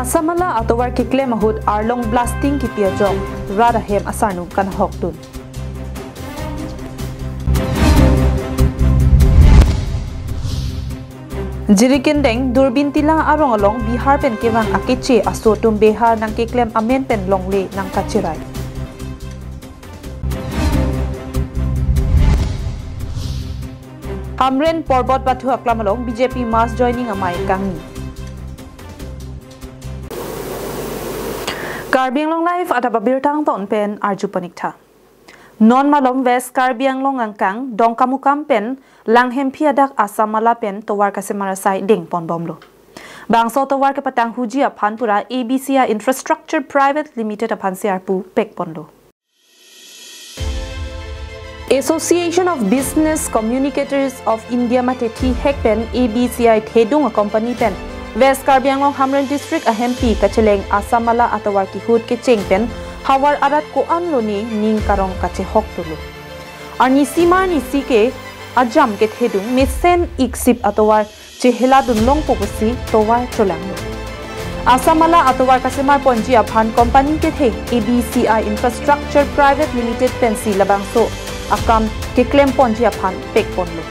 Asamala atowar kiklem ahud arlong blasting ki piajong rada hem asarnu kan hoktun. Jirikin deng durbin tila arong along Bihar pen kewang akiche asotum behar nang kiklem amen pen longle nang kachirai. Hamren Porbot Batu Aklamalong BJP mass joining amai kangi. KarbiAnglongLIVE at ababirtang ton pen arjupanikta. Non malom West Karbi Anglong angkang dong kamukam pen langhem piadak asamala pen towar kasemarasai ding pon bomlo. Bangso towar ke patang huji apan pura ABCI Infrastructure Private Limited apan siarpu pek ponlo. Association of Business Communicators of India mateti hekpen ABCI thedung a company pen West Karbi Anglong Hamren District a MP kacheleng asamala atawar ki hud ke chengpen hawar arat ko anloni ning karong kache hok tulu. Arni sima ni sike ajam ke thedung mesen iksip atawar chehela dunlong pokusi towar cholang. Asamala atawar kasemar ponji aphan company ke the ABCI Infrastructure Private Limited pensi labangso akam ke claim ponji aphan pek ponlo.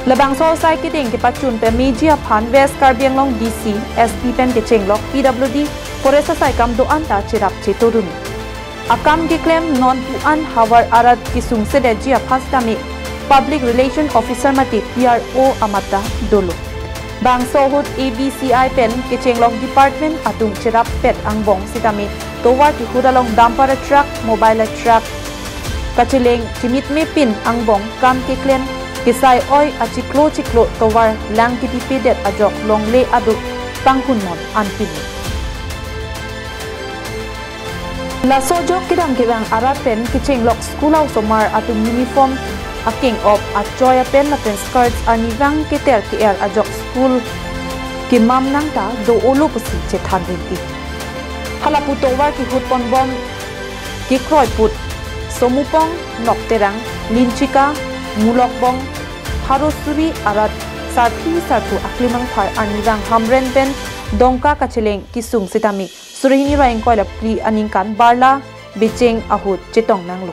Labangso sai ke ding ke pachun pe meji aphan West Karbi Anglong DC SP pen ke chenglok PWD poresa sai kam do anta chirap chetorun. Akam ke claim non puan hawar arat kisung se deji aphastami Public Relation Officer mati PRO amata dolo. Bangso hut ABCI pen ke chenglok department atung chirap pet angbong sitami towar ki hudalong dumper truck mobile truck kachileng timit me pin angbong kam ke claim kisai oi achiklo towar lang kiti pedet ajok longle adu panghunmon anpin. La sojok kidang kibang arapen kichenglok school au somar atu uniform aking of achoya pen na pen skirts anivang keter ki ajok school ki mam nang ta do olo pusi chethan rinti. Halapu towar ki hutpon bom ki kroy put somupong nokterang linchika mulok bong harosuri arat sarthi sartu aklimang thar anivang hamren pen dongka kacheleng kisung sitami surihini raing koila pri aningkan barla bicheng ahut chetong nanglo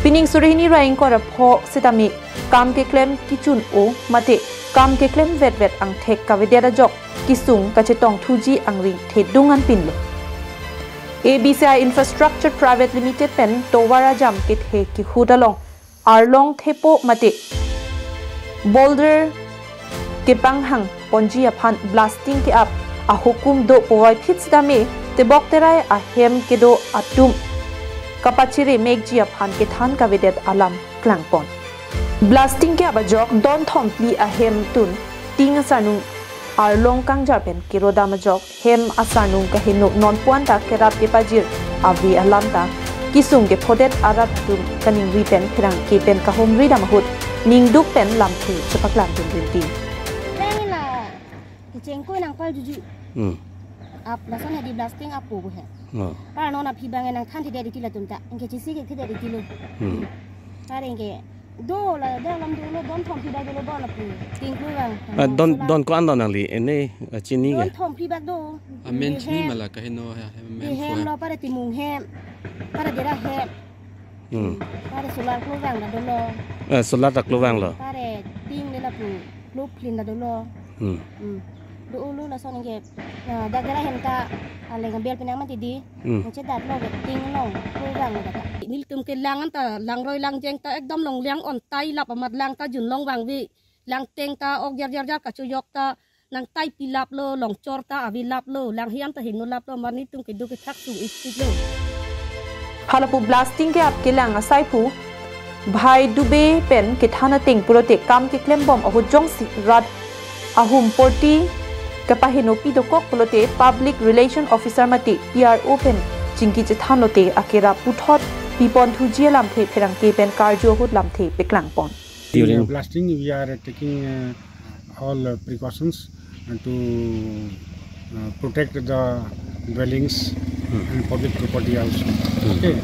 pining surihini raing kora pho sitami kam ke claim kichun o mate kam ke claim vet ang thek kavedera jok kisung kachetong thuji angring thedungan pinlo ABCI Infrastructure Private Limited pen towara jam ke the ki hudalong arlong thepo mate boulder ke panghang ponji aphan blasting ke up a hukum do powai phits dame te bokterai a hem ke do atum kapachire megji aphan ke than ka vedet alam klangpon blasting ke abajok don thompli a hem tun ting asanu arlong kangjar pen ke rodama jok hem asanu ka hinu non puan ta ke rap ke pajir avi alam ta kisung ke phodet arat tum kaning ri pen phirang ke pen ka hom ri dam hut ning duk pen lam thu chapaklam dun rinti Cengko nang pal juju. Ap lasanya di blasting apu he. Para nona pibangan nang kan tidak ditila tunta. Engke cisi ke tidak ditilo. Para engke do la dalam dulu don thom pibag dulu bon apu. Ting kluang. Don ko andon nang li ini chini ga. Don thom pibag do. Amen chini mala ka heno ha. Hem lo para timung hem. Para dira hem. Para solar kluang da dulu. Solar tak kluang lo. Para ting de la pu. Lu plin da dulu. Dulu lah soalnya ke, daerah yang tak alih ngambil penyaman tadi, macam dah lo keting long, kurang ada. Ini tum ke langan ta, lang roy lang jeng ta, ekdom long liang on tai lap amat lang ta jun long bang vi, lang teng ta, ok jar kacuyok ta, lang tai pilap lo, long cor ta, avi lap lo, lang hiam ta hinu lap lo, mani tum ke do ke tak su istit lo. Halapu blasting ke ap ke lang asai pu, bhai dube pen ke thana teng purote kam ke klem bom ahu jong si rat ahum porti kapahinopi dokok pulote Public Relation Officer mati PRO pen jingki chethanote akera puthot pipon thujia lamthe pherang ke pen karjo hut lamthe peklang pon. During blasting we are taking all precautions to protect the dwellings and public property also. Okay,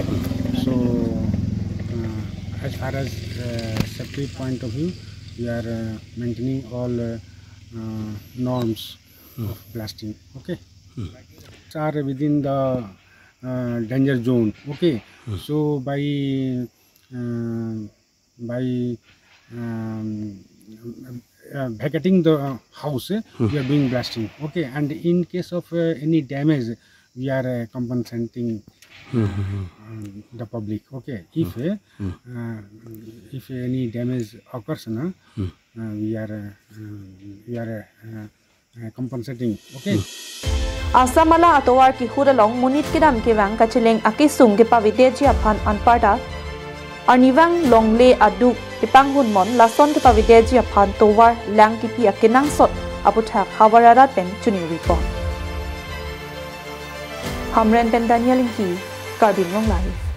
so as far as safety point of view, we are maintaining all norms of blasting. Okay. are within the danger zone. Okay, so by vacating the house, we are doing blasting. Okay, and in case of any damage, we are compensating the public. Okay, if any damage occurs, we are compensating. Okay. Asamala atowar ki hudalong munit kidam kiwang kachileng akisung ki paviteji aphan anparta arnivang longle adu ipanghun mon lason ki paviteji aphan towar lang ki pi akinang sot aputhak hawarara pen chuni report Hamren pen Daniel ki KarbiAnglongLIVE.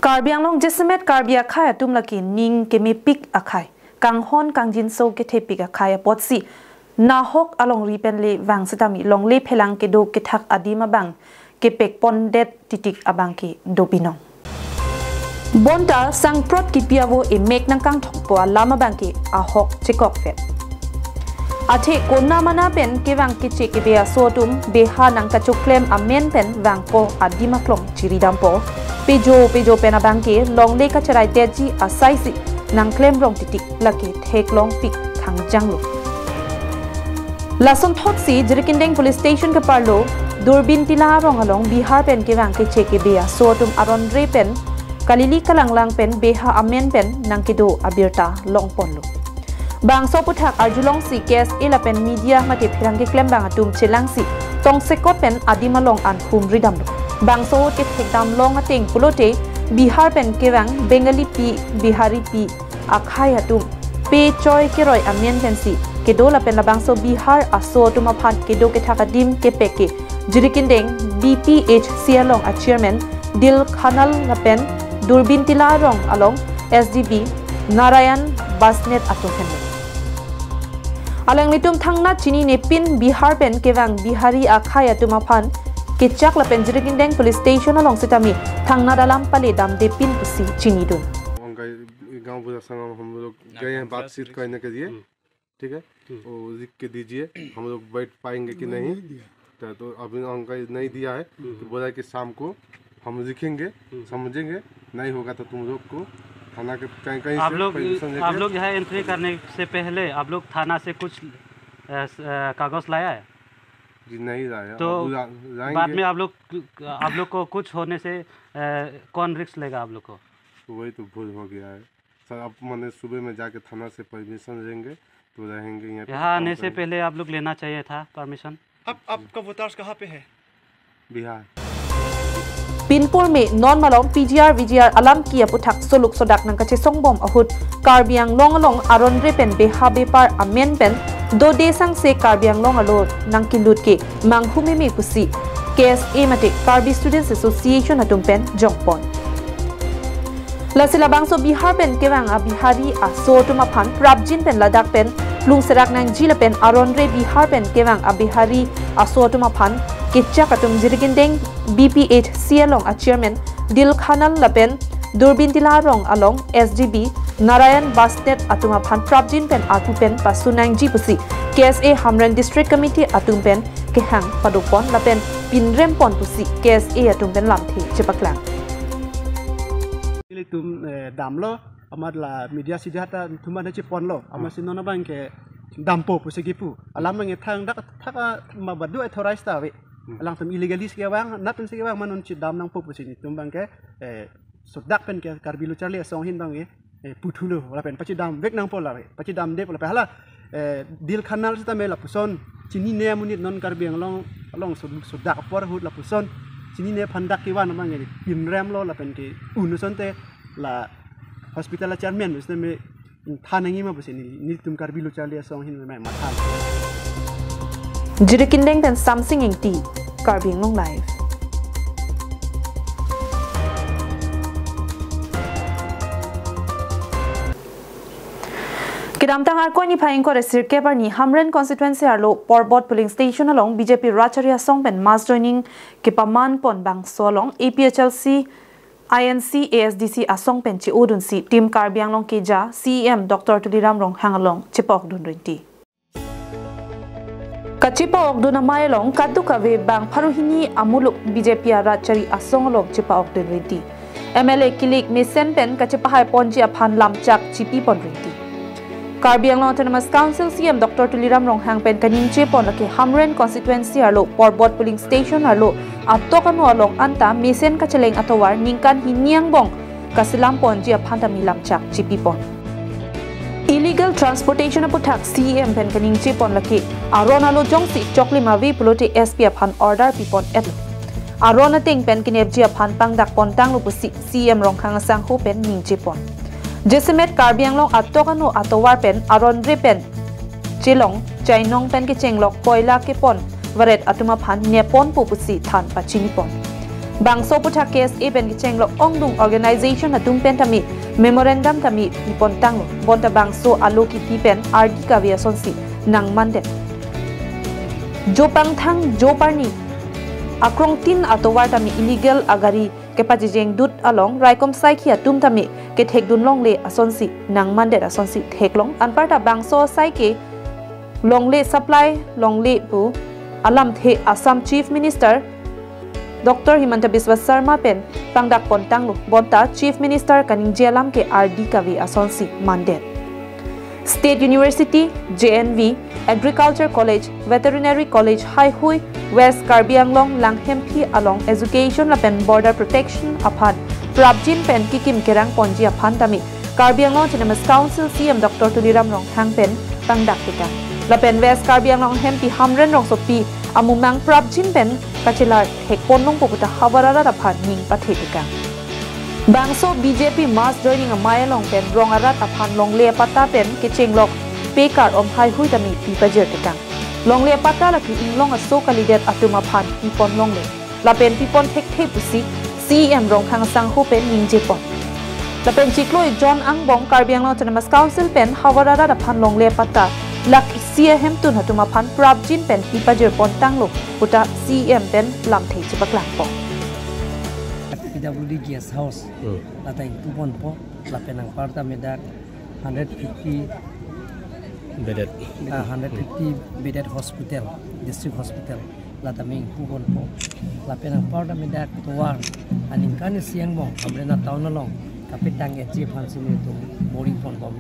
Karbi Anglong Jesimet Karbi akhai atum laki ning kemi pik akhai kanghon kangjin so ke the pik akhai potsi nahok along ripen le wang setami long le phelang ke do ke thak adima bang ke pek pondet titik abang ki dopinong bonta sangprot ki piawo e mek nang kang thokpo lama bang ki ahok chekok fet athe konna mana pen ke wang ki che ke bea sotum beha nang ka chuklem amen pen wang ko adima klong chiridampo Pejo pena bangke long le ka charai teji asaisi nang klem rong titik laki thek long pik thang janglo lason thotsi jirikindeng police station ke parlo durbin tila rong along bihar pen ke wang ke cheke bea sotum aron re pen kalili kalanglang pen beha amen pen nang kido abirta long ponlo bang so puthak arjulong si case ila pen media mate phirang ke klem bang atum chelangsi tong sekot pen adima long an hum ridamlo Bangso ke thekdam long ateng pulote Bihar pen kewang Bengali pi Bihari pi akhai atum pe choi ke roi amien pensi ke dola pen la bangso Bihar aso tuma phan ke do ke thakadim ke peke jirikindeng BPH sialong a chairman Dil Khanal la pen Durbin Tilarong along SDB Narayan Basnet atum pen Alang litum thangna chini ne pin Bihar pen kewang Bihari akhai atuma phan Kicak la penjirikindeng police station along sitami thangna dalam pale dam de pin pusi chini dun गांव बुजुर्ग संग हम लोग गए हैं बातचीत करने के लिए ठीक है वो लिख के दीजिए हम लोग बैठ पाएंगे कि नहीं तो अभी अंकल नहीं दिया है तो बोला कि शाम को हम लिखेंगे समझेंगे नहीं होगा तो तुम लोग को थाना के कहीं कहीं आप लोग यहाँ एंट्री करने से पहले आप लोग थाना से कुछ कागज लाया है नहीं लाया तो बाद में आप लोग को कुछ होने से कौन रिस्क लेगा आप लोग को वही तो भूल हो गया है सर अब मैंने सुबह में जाके थाना से परमिशन लेंगे तो रहेंगे यहाँ आने से पहले आप लोग लेना चाहिए था परमिशन अब आपका वोटर्स कहाँ पे है Bihar Pinpol me non malong PGR VGR alam kia puthak soluk sodak nang kache songbom ahut KarbiAnglong aron repen beha bepar amen pen do de sang se KarbiAnglong alo nang kilut ke manghumi me pusi KSA mate Karbi Students Association atum pen jongpon lasila bangso Bihar pen kewang a Bihari a so tuma phan prabjin pen ladak pen lung serak nang jila pen aron re Bihar pen kewang a Bihari a so tuma phan Kitchak atum jirikindeng BPH sialong a chairman Dil Khanal lapen Durbin Tilarong along SDB Narayan Basnet atuma phan prabjin pen atu pen pasunang jipusi KSA Hamran District Committee atum pen kehang padupon lapen pinrem pon pusi KSA atum pen lamthi chepaklang Ili tum damlo amad la media sijata tuman na pon lo amasin no bang ke dampo pusigipu alam nge thang dak thaka mabadu authorized tawe alang tum illegalis ke wang napin se wang manon ci dam nang popu sini tumbang ke sodak pen ke Karbi lu charli song hin bang puthulu wala pen pachi dam vek nang pola pachi dam de pola hala Dil Khanal sta me la puson chini ne munit non KarbiAnglong along sodak por hut la puson chini ne phandak ki wan mang pin ram lo la pen ke unusonte la hospital la chairman usne me thanangi ma pusini ni tum Karbi lu charli song hin me ma than Jirikindeng dan Samsung ing ti KarbiAnglongLIVE Kidamtang arkoi ni phaing ko resir kebar ni Hamren constituency arlo Porbot polling station along BJP Racharia Songpen mass joining ke paman pon bang solong APHLC INC ASDC asong pen chi udun si team Karbi Anglong ke ja CEM Dr. Tuliram Rong hangalong chipok dun rinti kachipok dun amayalong kaddu kave bang pharuhini amuluk BJP Rachari asong along chipok dun rinti MLA kilik mesen pen kachipahai ponji aphan lamchak chipi pon rinti Karbi Anglong Autonomous Council CM Dr. Tuliram Rong hang pen kaning chepon laki Hamren constituency arlo Porbot polling station arlo atokanu along anta mesen kacheleng atowar ningkan hiniang bong kasilam pon ji aphanta milamchak chipipon illegal transportation aputhak CM pen kaning chepon laki arona lo jongsi chokli mavi pulote SP aphan order pipon etlo arona ting pen kinep ji aphan pangdak pon tanglo pusi CM Rong hang sang ho pen ning chepon Jesimet Karbi Anglong atokanu atowar pen aronre pen chilong chainong pen ke chenglok koila ke pon varet atuma phan nepon pupusi than pachini pon bangso putha case e pen ke chenglok ongdung organization atum pen tami memorandum tami pon tanglo bonta bangso aloki pi pen RD kavia sonsi nang mande jopang thang joparni akrong tin atowar tami illegal agari ke pajijeng dut along raikom sai khia tum tami ke thekdun longle asonsi nang mandet asonsi theklong anparta bangso sai ke longle supply longle pu alam the Assam Chief Minister Dr. Himanta Biswa Sarma pen pangdak pontang lu bonta Chief Minister kaning jelam ke RD kavi asonsi mandet State University JNV Agriculture College Veterinary College Hai Hui West Karbi Anglong Langhempi along Education Lapen Border Protection aphan Prabjin pen kikim kerang ponji aphan tami Karbi Anglong Autonomous Council CM Dr. Tuliram Rong hang pen pangdak kita Lapen West Karbi Anglong Hempi Hamren Rong sopi amumang Prabjin pen kachilar hekpon nong poputa hawarara aphan ning pathetika Bangso BJP mass joining a mayalong pen rong arat aphan longle pata pen kichenglok pekar om hai hui tami pipajer tekang longle pata laki inglong a so kalidet atuma phan ipon longle lapen pipon thek pusi CM rong khang sang ho pen ningje pon lapen chikloi John Angbong Karbi Anglong Autonomous Council pen hawarara aphan longle pata lak isia hemtun hatuma phan prabjin pen pipajer pon tanglo puta CM pen lamthei chipaklang pon PWD guest house lata itu pon po lapen ang parta medak 150 bedded hospital district hospital lata ming pon po lapen ang parta medak tuar aning kan siang mo amrena taun long kapitang e chief hansini tu bori pon bom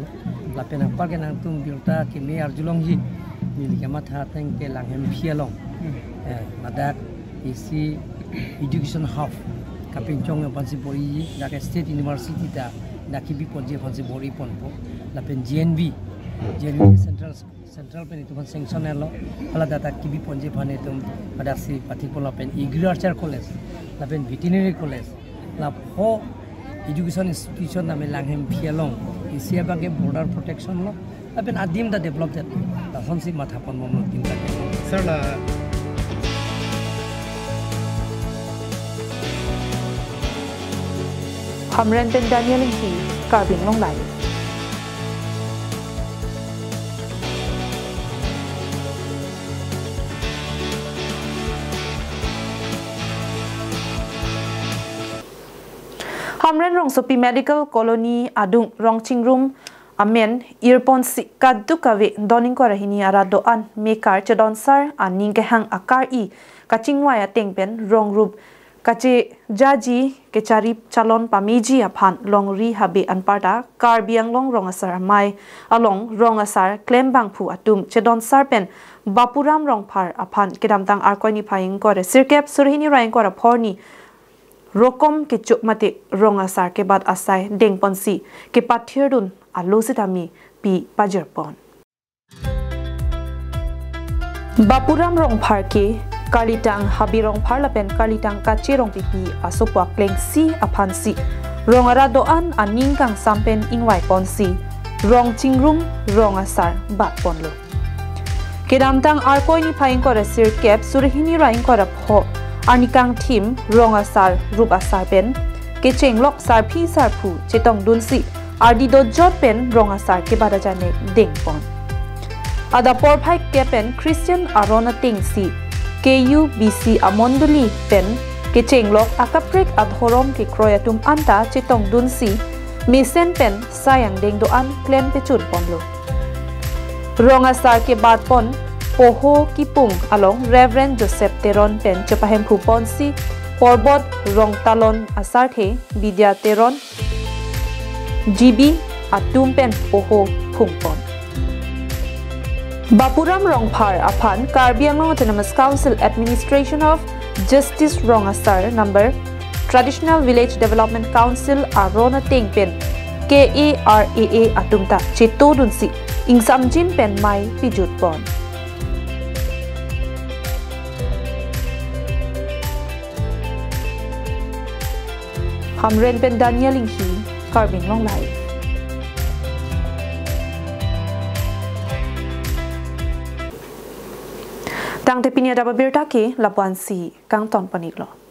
lapen ang parken ang tum bilta ki me arjulong hi milikama tha teng ke langhem phialong madak isi education hub kapincong yang pansi bori dak state university da dakibi ponje pansi bori pon po lapen GNV central pen itu sanction lo ala data kibi ponje phane tum pada si patikola pen agriculture college lapen veterinary college la ho education institution name langhem phialong isia bange border protection lo lapen adim da develop that ta sonsi matha pon mom tin ta sir la Hamren pen Daniel Inki KarbiAnglongLIVE Hamren rong sopi medical colony adung rongching room amen earpon si kaddu kave doning ko rahini ara doan mekar chedonsar aning ke hang akar I kachingwaya tengpen rong rup kache jaji kechari chalon pameji aphan longri habe anparta Karbi Anglong rongasar mai along rongasar klembang phu atum chedon sarpen bapuram rongphar aphan kedamtang arkoni phaing ko re sirkep surhini raing ko ra phorni rokom ke chukmate rongasar ke bad asai dengponsi ke pathirdun alositami pi pajerpon bapuram rongphar ke Kalitang habirong parlapen kalitang kachirong pipi asopwa kleng si apansi rongara doan aningkang sampen ingwai ponsi rong chingrum rong asar bat ponlo kedamtang arkoi ni phaing ko resir kep surhini raing ko rapho anikang team rong asar rup asar pen ke chenglok sar phi sar phu chetong dunsi RD do jot pen rong asar ke bada jane ding pon ada por phai ke pen Christian Arona ting si KUBC amonduli pen ke chenglok akaprek adhorom ke kroyatum anta chitong dun si misen pen sayang ding do an claim pe chun ponlo rong asar ke bad pon poho kipung along Reverend Joseph Teron pen chapahem phupon si porbot rong talon asar the vidya teron GB atum pen poho phungpon Bapuram Rongphar upon Karbi Anglong Autonomous Council Administration of Justice Rongasar number Traditional Village Development Council Arona Tingpen KARAA atumta Chitodunsi Ingsamjin Pen Mai Pijut Pon Hamren Pen Daniel Inghi KarbiAnglongLIVE Tang te pinya daba birta ke lapuan si kang ton paniklo.